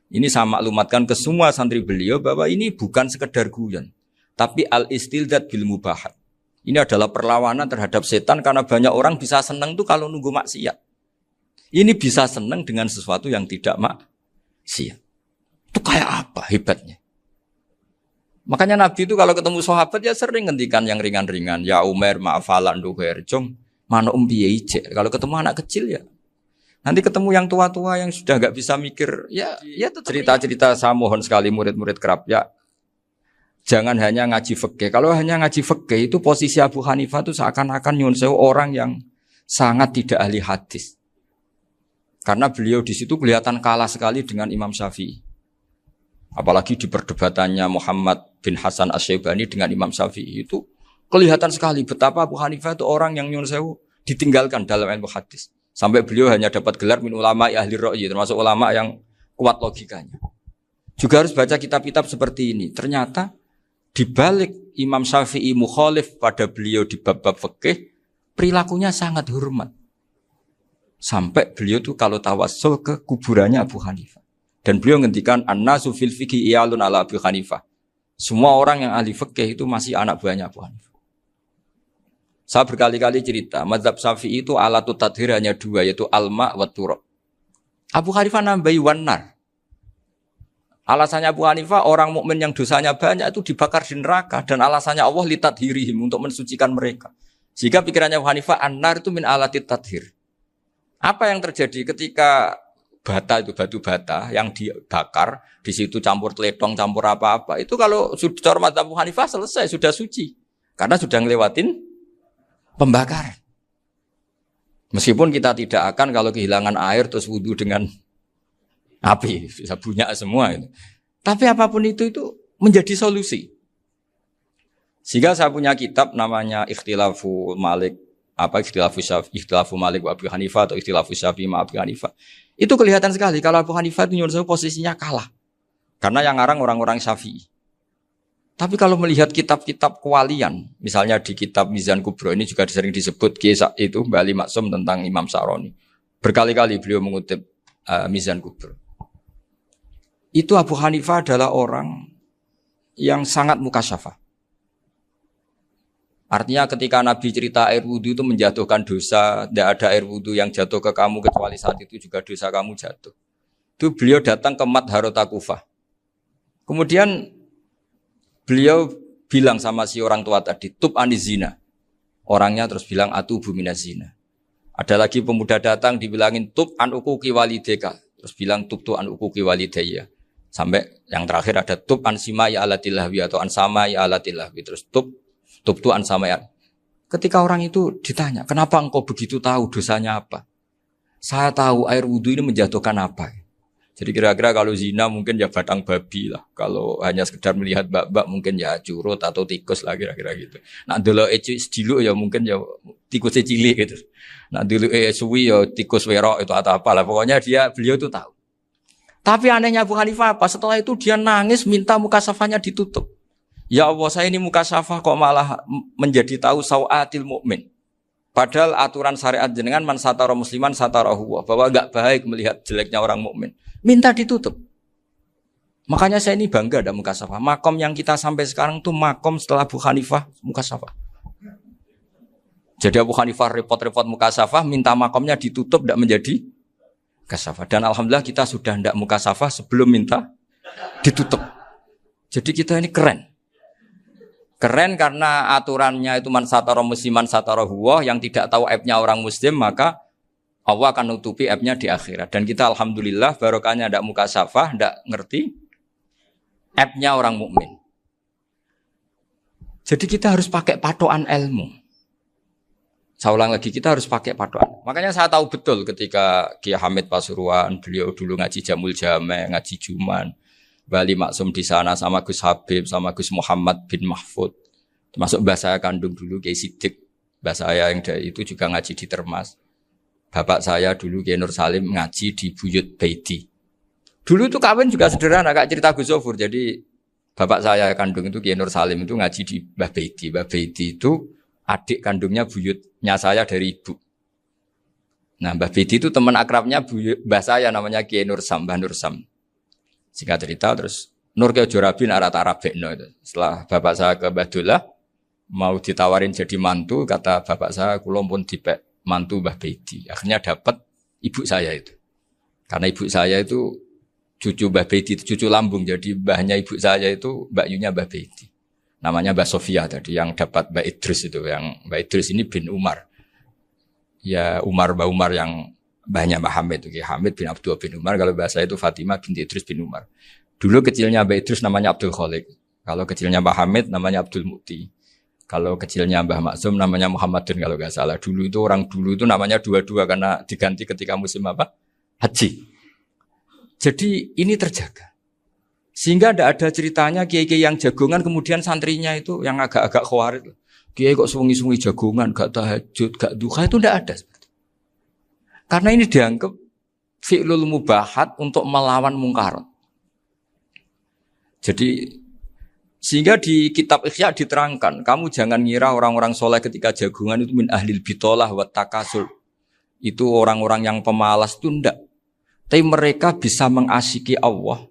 Ini saya maklumatkan ke semua santri beliau bahwa ini bukan sekedar guyon, tapi al-istildad bil mubahat. Ini adalah perlawanan terhadap setan karena banyak orang bisa senang tuh kalau nunggu maksiat. Ini bisa senang dengan sesuatu yang tidak maksiat. Itu kayak apa hebatnya? Makanya Nabi itu kalau ketemu sahabat ya sering ngendikan yang ringan-ringan. Ya Umar, ma'afalan duher, jom, mana piye ijek. Kalau ketemu anak kecil ya. Nanti ketemu yang tua-tua yang sudah enggak bisa mikir, ya cerita-cerita saya mohon sekali murid-murid kerap ya. Jangan hanya ngaji fikih. Kalau hanya ngaji fikih itu posisi Abu Hanifah itu seakan-akan nyun sewu orang yang sangat tidak ahli hadis. Karena beliau di situ kelihatan kalah sekali dengan Imam Syafi'i. Apalagi di perdebatannya Muhammad bin Hasan Asy-Syaibani dengan Imam Syafi'i itu kelihatan sekali betapa Abu Hanifah itu orang yang nyun sewu ditinggalkan dalam ilmu hadis. Sampai beliau hanya dapat gelar min ulama ahli ra'yi, termasuk ulama yang kuat logikanya. Juga harus baca kitab-kitab seperti ini. Ternyata di balik Imam Syafi'i mukhalif pada beliau di bab-bab fikih, perilakunya sangat hormat. Sampai beliau tuh kalau tawassul ke kuburannya Abu Hanifah. Dan beliau ngendikan an-nasu fil fiqhi iyalun ala Abu Hanifah. Semua orang yang ahli fikih itu masih anak buahnya Abu Hanifah. Saya berkali-kali cerita, mazhab Syafi'i itu alatut tadhir hanya dua, yaitu alma wa turab. Abu Hanifah nambahi wanar. Alasannya Abu Hanifah orang mukmin yang dosanya banyak itu dibakar di neraka dan alasannya Allah litadhirihim untuk mensucikan mereka. Jika pikirannya Abu Hanifah an-nar itu min alatit tadhir. Apa yang terjadi ketika bata itu batu bata yang dibakar di situ campur teletong campur apa-apa itu kalau sudah hormat Abu Hanifah selesai sudah suci karena sudah ngelewatin pembakaran. Meskipun kita tidak akan kalau kehilangan air terus wudu dengan api bisa bunyak semua itu. Tapi apapun itu menjadi solusi. Sehingga saya punya kitab namanya Ikhtilafu Malik Ikhtilafu Malik wa Abu Hanifah atau Ikhtilafu Syafi'i ma Abu Hanifah. Itu kelihatan sekali kalau Abu Hanifah itu nyuruh posisinya kalah. Karena yang ngarang orang-orang Syafi'i. Tapi kalau melihat kitab-kitab kewalian, misalnya di kitab Mizan Kubro ini juga sering disebut kisah itu Mbah Ali Maksum tentang Imam Sa'roni. Berkali-kali beliau mengutip Mizan Kubro. Itu Abu Hanifah adalah orang yang sangat mukasyafah. Artinya ketika Nabi cerita air wudu itu menjatuhkan dosa, tidak ada air wudu yang jatuh ke kamu kecuali saat itu juga dosa kamu jatuh. Itu beliau datang ke Madharota Kufah. Kemudian beliau bilang sama si orang tua tadi, tub anizina. Orangnya terus bilang atubu minazina. Ada lagi pemuda datang dibilangin tub an ukuki walideka. Terus bilang tub tu an ukuki walidaya. Sampai yang terakhir ada tub an simai alatilahwi atau an samai alatilahwi. Terus tub tu an samai. Ketika orang itu ditanya, kenapa engkau begitu tahu dosanya apa? Saya tahu air wudhu ini menjatuhkan apa. Jadi kira-kira kalau zina mungkin ya batang babi lah. Kalau hanya sekedar melihat bak-bak mungkin ya curut atau tikus lah kira-kira gitu. Nah dulu sediluk ya mungkin ya tikusnya cilik gitu. Nah dulu suwi ya tikus werok itu atau apalah. Pokoknya beliau itu tahu. Tapi anehnya Abu Hanifah apa? Setelah itu dia nangis minta mukasafahnya ditutup. Ya Allah saya ini mukasafah kok malah menjadi tahu sawatil mukmin. Padahal aturan syariat jenengan man satara musliman satarahu bahwa enggak baik melihat jeleknya orang mukmin. Minta ditutup. Makanya saya ini bangga ada mukasafah. Makom yang kita sampai sekarang tuh makom setelah Abu Hanifah mukasafah. Jadi Abu Hanifah repot-repot mukasafah, minta makomnya ditutup tidak menjadi mukasafah. Dan alhamdulillah kita sudah tidak mukasafah sebelum minta ditutup. Jadi kita ini keren. Keren karena aturannya itu man satara musliman satara huwa, yang tidak tahu aibnya orang muslim maka Allah akan nutupi aibnya di akhirat. Dan kita alhamdulillah barokahnya tidak mukasafah, tidak ngerti aibnya orang mukmin. Jadi kita harus pakai patokan ilmu. Saya ulang lagi, kita harus pakai patokan. Makanya saya tahu betul ketika Kiai Hamid Pasuruan, beliau dulu ngaji Jamul Jame, ngaji Juman, Bali Maksum di sana sama Gus Habib, sama Gus Muhammad bin Mahfud. Termasuk mbah saya kandung dulu Kiai Sidik. Mbah saya yang dari itu juga ngaji di Termas. Bapak saya dulu Kiai Nur Salim ngaji di Buyut Baiti. Dulu itu kawin juga sederhana, kayak cerita Gus Zofur. Jadi bapak saya kandung itu Kiai Nur Salim itu ngaji di Mbah Baiti. Mbah Baiti itu adik kandungnya buyutnya saya dari ibu. Nah, Mbah Bedi itu teman akrabnya mbah saya namanya Kiai Nursam, Mbah Nursam. Singkat cerita terus Nur ke Jorabi arah Arabekno itu. Setelah bapak saya ke Mbah Dullah mau ditawarin jadi mantu, kata bapak saya kula pun dipek mantu Mbah Bedi. Akhirnya dapat ibu saya itu. Karena ibu saya itu cucu Mbah Bedi, cucu lambung. Jadi mbahnya ibu saya itu Mbak Yunya Mbah Bedi. Namanya Mbah Sofia tadi yang dapat Mbah Idris itu. Yang Mbah Idris ini bin Umar. Ya Mbah Umar yang mbahnya Mbah Hamid itu. Hamid bin Abdul bin Umar. Kalau bahasa itu Fatimah binti Idris bin Umar. Dulu kecilnya Mbah Idris namanya Abdul Khalik. Kalau kecilnya Mbah Hamid namanya Abdul Mukti. Kalau kecilnya Mbah Maksum namanya Muhammadun kalau nggak salah. Dulu itu orang dulu itu namanya dua-dua karena diganti ketika musim apa? Haji. Jadi ini terjaga. Sehingga tidak ada ceritanya kiai-kiai yang jagongan kemudian santrinya itu yang agak-agak khawatir. Kiai kok sungi-sungi jagongan, gak tahajud, gak duha, itu tidak ada. Karena ini dianggap fi'lul mubahat untuk melawan mungkar. Jadi sehingga di kitab Ihya diterangkan, kamu jangan ngira orang-orang soleh ketika jagungan itu min ahlil bitolah wa takasul. Itu orang-orang yang pemalas itu enggak. Tapi mereka bisa mengasyiki Allah.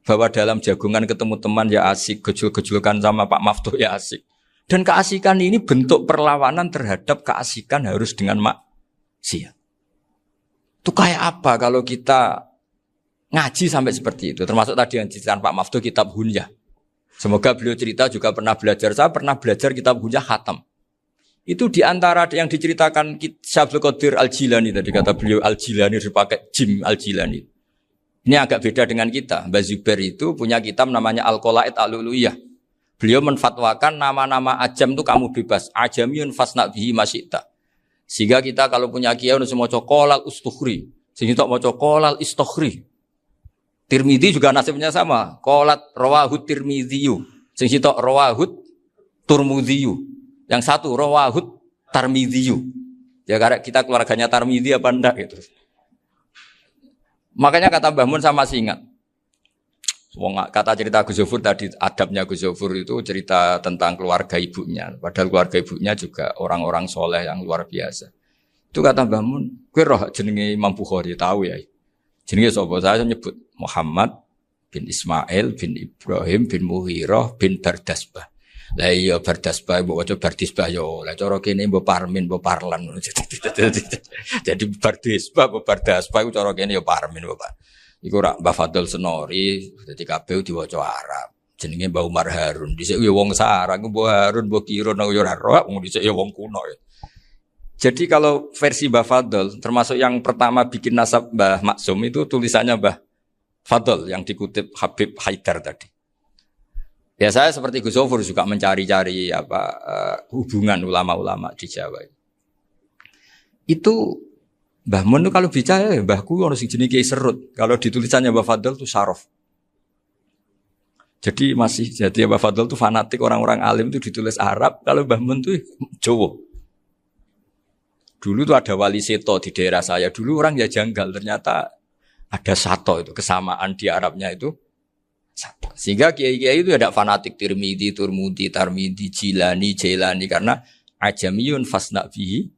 Bahwa dalam jagungan ketemu teman ya asik, gejul-gejulkan sama Pak Maftuh ya asik. Dan keasikan ini bentuk perlawanan terhadap keasikan harus dengan maksiat. Itu kayak apa kalau kita ngaji sampai seperti itu. Termasuk tadi yang diceritakan Pak Maftuh kitab Hunyah. Semoga beliau cerita juga pernah belajar. Saya pernah belajar kitab Hunyah khatam. Itu diantara yang diceritakan Syabdul Qadir Al-Jilani. Tadi kata beliau Al-Jilani dipakai Jim Al-Jilani. Ini agak beda dengan kita. Mbah Zubair itu punya kitab namanya Al-Qolaid Al-Uluyah. Beliau menfatwakan nama-nama ajam itu kamu bebas. Ajamiyun fasna' bihi masyita. Sehingga kita kalau punya kiai harus mau qolal ustukhri. Sehingga mau qolal istukhri. Tirmidzi juga nasibnya sama. Qolat rawahut Tirmidziyu. Sing sitok rawahut Turmudziyu. Yang satu rawahut Tarmidziyu. Ya karena kita keluarganya Tarmidzi apa enggak gitu. Makanya kata Mbah Mun sama masih ingat. Kata cerita Gus Zofur tadi, adabnya Gus Zofur itu cerita tentang keluarga ibunya. Padahal keluarga ibunya juga orang-orang soleh yang luar biasa. Itu kata Mbah Mun, kowe roh jenenge Imam Bukhari tahu ya. Jenenge sapa? Saya nyebut Muhammad bin Ismail bin Ibrahim bin Mughirah bin Bardasbah. Lah iya Bardasbah mbok waca Bardisbah yo. Lah cara kene mbok Parmin mbok Parlan. Jadi Bardisbah mbok Bardasbah iku cara kene yo Parmin mbok. Iku rak Mbah Fadl Senori, dadi kabeh diwaca Arab. Jenenge Mbah Umar Harun. Dhisik yo wong Sarang, Mbah Harun, Mbah Kiro nang yo ora roh, wong dhisik yo wong kuno ya. Jadi kalau versi Mbah Fadl, termasuk yang pertama bikin nasab Mbah Maksum itu tulisannya Mbah Fadl yang dikutip Habib Haidar tadi. Ya saya seperti Gus Zofur juga mencari-cari hubungan ulama-ulama di Jawa. Itu Mbah Mun itu kalau bicara, mbahku harus jenis Kiai Serut. Kalau ditulisannya Mbah Fadl itu Sarof. Jadi Mbah Fadl itu fanatik orang-orang alim itu ditulis Arab. Kalau Mbah Mun itu Jawa. Dulu tuh ada wali seto di daerah saya. Dulu orang ya janggal. Ternyata ada sato itu. Kesamaan di Arabnya itu sato. Sehingga kiai-kiai itu ada fanatik Tirmidzi, Turmudi, Tarmidi, Jilani, Jailani. Karena ajamiyun fasna' bihi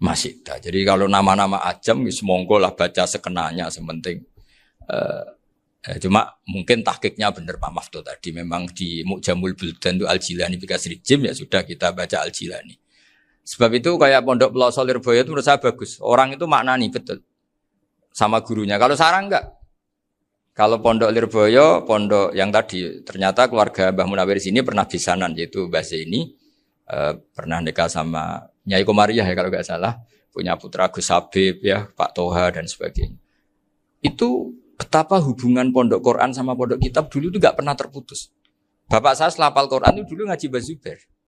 masyita. Jadi kalau nama-nama ajam, semonggo lah baca sekenanya sementing. Cuma mungkin tahqiqnya benar Pak Maftuh tadi. Memang di Mu'jamul Buldan itu Al-Jilani Bikasri Jim ya sudah kita baca Al-Jilani. Sebab itu kayak Pondok Pelosok Lirboyo itu menurut saya bagus. Orang itu maknani betul sama gurunya. Kalau Sarang enggak. Kalau Pondok Lirboyo, pondok yang tadi ternyata keluarga Mbah Munawir sini pernah bisanan yaitu Mbah Zaini pernah nikah sama Nyai Komariah ya kalau enggak salah, punya putra Gus Habib ya, Pak Toha dan sebagainya. Itu betapa hubungan pondok Quran sama pondok kitab dulu itu enggak pernah terputus. Bapak saya setelah hafal Quran itu dulu ngaji Mbah Zubair.